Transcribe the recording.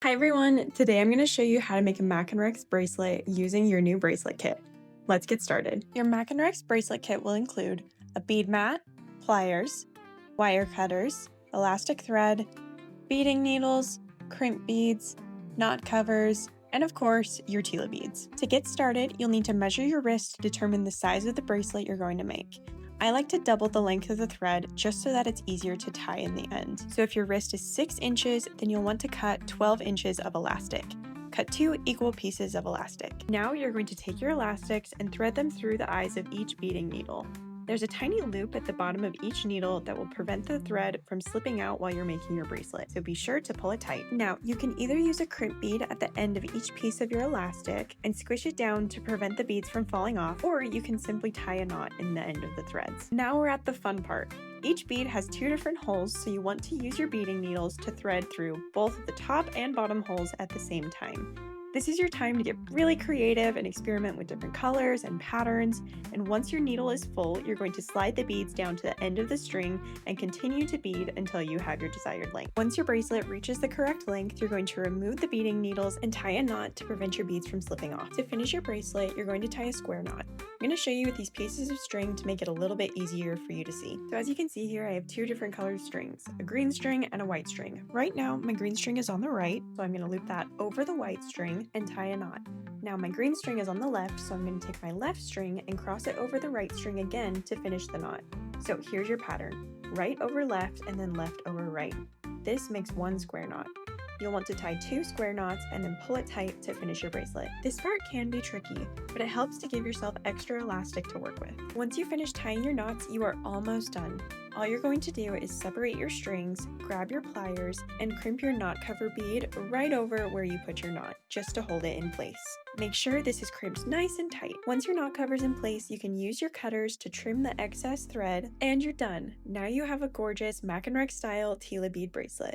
Hi everyone, today I'm going to show you how to make a Mack and Rex bracelet using your new bracelet kit. Let's get started. Your Mack and Rex bracelet kit will include a bead mat, pliers, wire cutters, elastic thread, beading needles, crimp beads, knot covers, and of course, your Tila beads. To get started, you'll need to measure your wrist to determine the size of the bracelet you're going to make. I like to double the length of the thread just so that it's easier to tie in the end. So if your wrist is 6 inches, then you'll want to cut 12 inches of elastic. Cut 2 equal pieces of elastic. Now you're going to take your elastics and thread them through the eyes of each beading needle. There's a tiny loop at the bottom of each needle that will prevent the thread from slipping out while you're making your bracelet, so be sure to pull it tight. Now, you can either use a crimp bead at the end of each piece of your elastic and squish it down to prevent the beads from falling off, or you can simply tie a knot in the end of the threads. Now we're at the fun part. Each bead has 2 different holes, so you want to use your beading needles to thread through both the top and bottom holes at the same time. This is your time to get really creative and experiment with different colors and patterns, and once your needle is full, you're going to slide the beads down to the end of the string and continue to bead until you have your desired length. Once your bracelet reaches the correct length, you're going to remove the beading needles and tie a knot to prevent your beads from slipping off. To finish your bracelet, you're going to tie a square knot. I'm going to show you with these pieces of string to make it a little bit easier for you to see. So as you can see here, I have 2 different colored strings, a green string and a white string. Right now, my green string is on the right, so I'm going to loop that over the white string and tie a knot. Now my green string is on the left, so I'm going to take my left string and cross it over the right string again to finish the knot. So here's your pattern, right over left and then left over right. This makes 1 square knot. You'll want to tie 2 square knots and then pull it tight to finish your bracelet. This part can be tricky, but it helps to give yourself extra elastic to work with. Once you finish tying your knots, you are almost done. All you're going to do is separate your strings, grab your pliers, and crimp your knot cover bead right over where you put your knot, just to hold it in place. Make sure this is crimped nice and tight. Once your knot cover's in place, you can use your cutters to trim the excess thread, and you're done. Now you have a gorgeous Mack and Rex style Tila bead bracelet.